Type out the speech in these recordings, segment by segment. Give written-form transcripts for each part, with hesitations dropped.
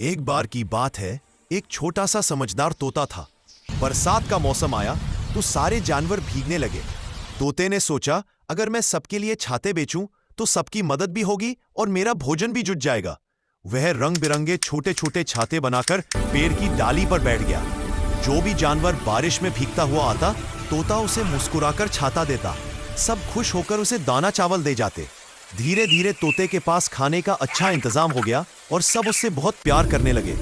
एक बार की बात है, एक छोटा सा समझदार तोता था। बरसात का मौसम आया तो सारे जानवर भीगने लगे। तोते ने सोचा, अगर मैं सबके लिए छाते बेचूं तो सबकी मदद भी होगी और मेरा भोजन भी जुट जाएगा। वह रंग बिरंगे छोटे छोटे छाते बनाकर पेड़ की डाली पर बैठ गया। जो भी जानवर बारिश में भीगता हुआ आता, तोता उसे मुस्कुराकर छाता देता। सब खुश होकर उसे दाना चावल दे जाते। धीरे धीरे तोते के पास खाने का अच्छा इंतजाम हो गया और सब उससे बहुत प्यार करने लगे।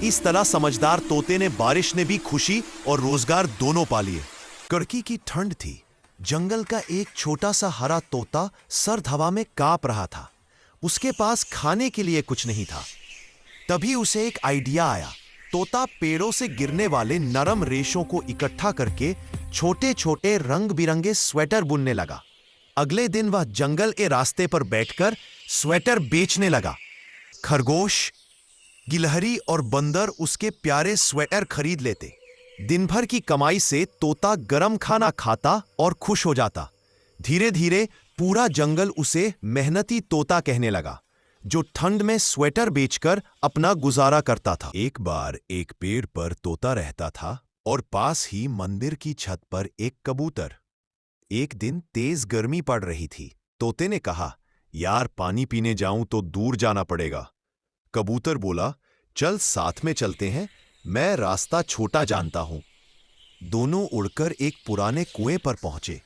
इस तरह समझदार तोते ने बारिश ने भी खुशी और रोजगार दोनों पा लिए। कड़की की ठंड थी। जंगल का एक छोटा सा हरा तोता सर्द हवा में कांप रहा था। उसके पास खाने के लिए कुछ नहीं था। तभी उसे एक आइडिया आया। तोता पेड़ों से गिरने वाले नरम रेशों को इकट्ठा करके छोटे छोटे रंग बिरंगे स्वेटर बुनने लगा। अगले दिन वह जंगल के रास्ते पर बैठकर स्वेटर बेचने लगा। खरगोश, गिलहरी और बंदर उसके प्यारे स्वेटर खरीद लेते। दिन भर की कमाई से तोता गरम खाना खाता और खुश हो जाता। धीरे धीरे पूरा जंगल उसे मेहनती तोता कहने लगा, जो ठंड में स्वेटर बेचकर अपना गुजारा करता था। एक बार एक पेड़ पर तोता रहता था और पास ही मंदिर की छत पर एक कबूतर। एक दिन तेज गर्मी पड़ रही थी। तोते ने कहा, यार पानी पीने जाऊं तो दूर जाना पड़ेगा। कबूतर बोला, चल साथ में चलते हैं, मैं रास्ता छोटा जानता हूं। दोनों उड़कर एक पुराने कुएं पर पहुंचे।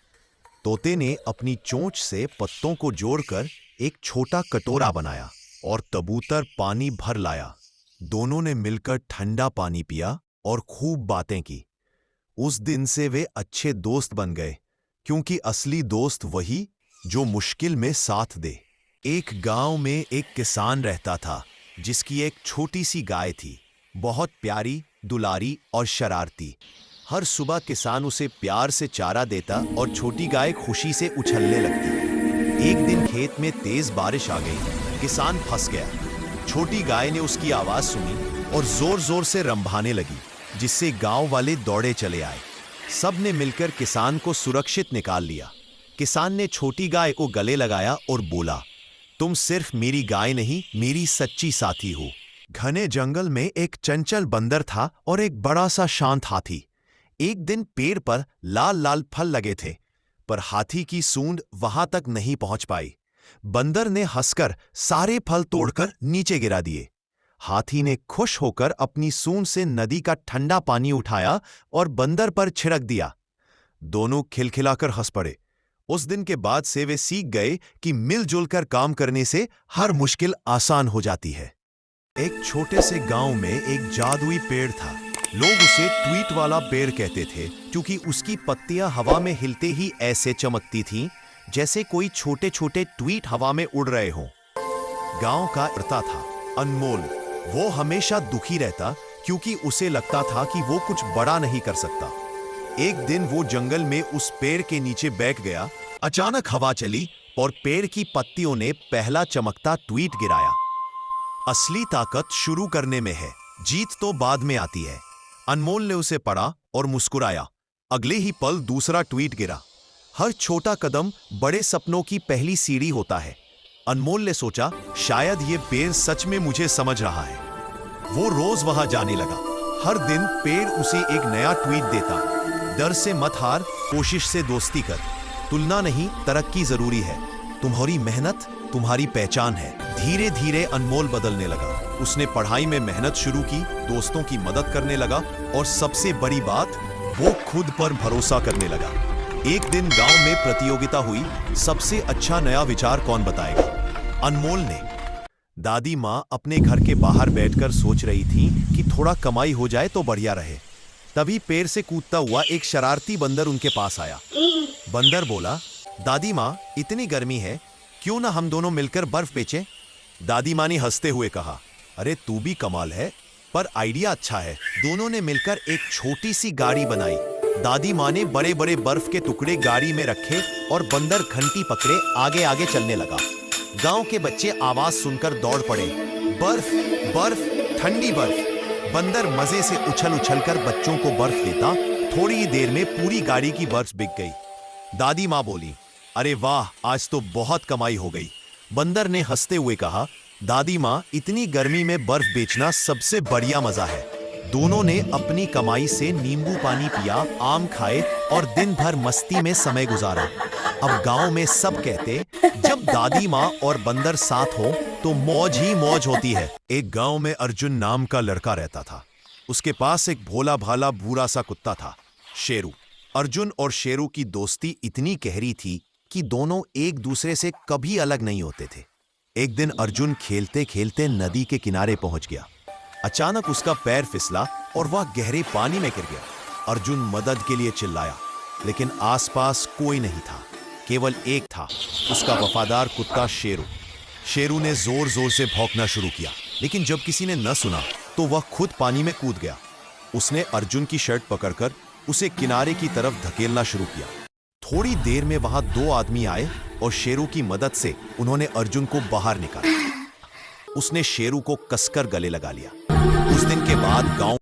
तोते ने अपनी चोंच से पत्तों को जोड़कर एक छोटा कटोरा बनाया और कबूतर पानी भर लाया। दोनों ने मिलकर ठंडा पानी पिया और खूब बातें की। उस दिन से वे अच्छे दोस्त बन गए, क्योंकि असली दोस्त वही जो मुश्किल में साथ दे। एक गांव में एक किसान रहता था, जिसकी एक छोटी सी गाय थी, बहुत प्यारी, दुलारी और शरारती। हर सुबह किसान उसे प्यार से चारा देता और छोटी गाय खुशी से उछलने लगती। एक दिन खेत में तेज बारिश आ गई। किसान फंस गया। छोटी गाय ने उसकी आवाज सुनी और जोर जोर से रंभाने लगी, जिससे गांव वाले दौड़े चले आए। सब ने मिलकर किसान को सुरक्षित निकाल लिया। किसान ने छोटी गाय को गले लगाया और बोला, तुम सिर्फ मेरी गाय नहीं, मेरी सच्ची साथी हो। घने जंगल में एक चंचल बंदर था और एक बड़ा सा शांत हाथी। एक दिन पेड़ पर लाल लाल फल लगे थे, पर हाथी की सूंड वहां तक नहीं पहुंच पाई। बंदर ने हंसकर सारे फल तोड़कर नीचे गिरा दिए। हाथी ने खुश होकर अपनी सूंड से नदी का ठंडा पानी उठाया और बंदर पर छिड़क दिया। दोनों खिलखिलाकर हंस पड़े। उस दिन के बाद से वे सीख गए कि मिलजुल कर काम करने से हर मुश्किल आसान हो जाती है। एक छोटे से गांव में एक जादुई पेड़ था। लोग उसे ट्वीट वाला पेड़ कहते थे, क्योंकि उसकी पत्तियां हवा में हिलते ही ऐसे चमकती थीं, जैसे कोई छोटे छोटे ट्वीट हवा में उड़ रहे हों। गांव का इर्ता था अनमोल। वो हमेशा दुखी रहता, क्योंकि उसे लगता था कि वो कुछ बड़ा नहीं कर सकता। एक दिन वो जंगल में उस पेड़ के नीचे बैठ गया। अचानक हवा चली और पेड़ की पत्तियों ने पहला चमकता ट्वीट गिराया। असली ताकत शुरू करने में है, जीत तो बाद में आती है। अनमोल ने उसे पढ़ा और मुस्कुराया। अगले ही पल दूसरा ट्वीट गिरा। हर छोटा कदम बड़े सपनों की पहली सीढ़ी होता है। अनमोल ने सोचा, शायद ये पेड़ सच में मुझे समझ रहा है। वो रोज वहां जाने लगा। हर दिन पेड़ उसे एक नया ट्वीट देता। डर से मत हार, कोशिश से दोस्ती कर। तुलना नहीं, तरक्की जरूरी है। तुम्हारी मेहनत तुम्हारी पहचान है। धीरे धीरे अनमोल बदलने लगा। उसने पढ़ाई में मेहनत शुरू की, दोस्तों की मदद करने लगा और सबसे बड़ी बात, वो खुद पर भरोसा करने लगा। एक दिन गांव में प्रतियोगिता हुई, सबसे अच्छा नया विचार कौन बताएगा। अनमोल ने। दादी माँ अपने घर के बाहर बैठकर सोच रही थी कि थोड़ा कमाई हो जाए तो बढ़िया रहे। तभी पेड़ से कूदता हुआ एक शरारती बंदर उनके पास आया। बंदर बोला, दादी माँ, इतनी गर्मी है, क्यों ना हम दोनों मिलकर बर्फ बेचें। दादी माँ ने हंसते हुए कहा, अरे तू भी कमाल है, पर आइडिया अच्छा है। दोनों ने मिलकर एक छोटी सी गाड़ी बनाई। दादी माँ ने बड़े बड़े बर्फ के टुकड़े गाड़ी में रखे और बंदर घंटी पकड़े आगे आगे चलने लगा। गांव के बच्चे आवाज सुनकर दौड़ पड़े। बर्फ, बर्फ, ठंडी बर्फ। बंदर मजे से उछल उछल कर बच्चों को बर्फ देता। थोड़ी ही देर में पूरी गाड़ी की बर्फ बिक गई। दादी माँ बोली, अरे वाह, आज तो बहुत कमाई हो गई। बंदर ने हंसते हुए कहा, दादी माँ, इतनी गर्मी में बर्फ बेचना सबसे बढ़िया मजा है। दोनों ने अपनी कमाई से नींबू पानी पिया, आम खाए और दिन भर मस्ती में समय गुजारा। अब गांव में सब कहते, जब दादी माँ और बंदर साथ हो तो मौज ही मौज होती है। एक गांव में अर्जुन नाम का लड़का रहता था। उसके पास एक भोला भाला बूढ़ा सा कुत्ता था, शेरू। अर्जुन और शेरू की दोस्ती इतनी गहरी थी कि दोनों एक दूसरे से कभी अलग नहीं होते थे। एक दिन अर्जुन खेलते खेलते नदी के किनारे पहुंच गया। अचानक उसका पैर फिसला और वह गहरे पानी में गिर गया। अर्जुन मदद के लिए चिल्लाया, लेकिन आसपास कोई नहीं था। केवल एक था, उसका वफादार कुत्ता शेरू। शेरू ने जोर जोर से भौंकना शुरू किया, लेकिन जब किसी ने न सुना तो वह खुद पानी में कूद गया। उसने अर्जुन की शर्ट पकड़कर उसे किनारे की तरफ धकेलना शुरू किया। थोड़ी देर में वहां दो आदमी आए और शेरू की मदद से उन्होंने अर्जुन को बाहर निकाला। उसने शेरू को कसकर गले लगा लिया। उस दिन के बाद गांव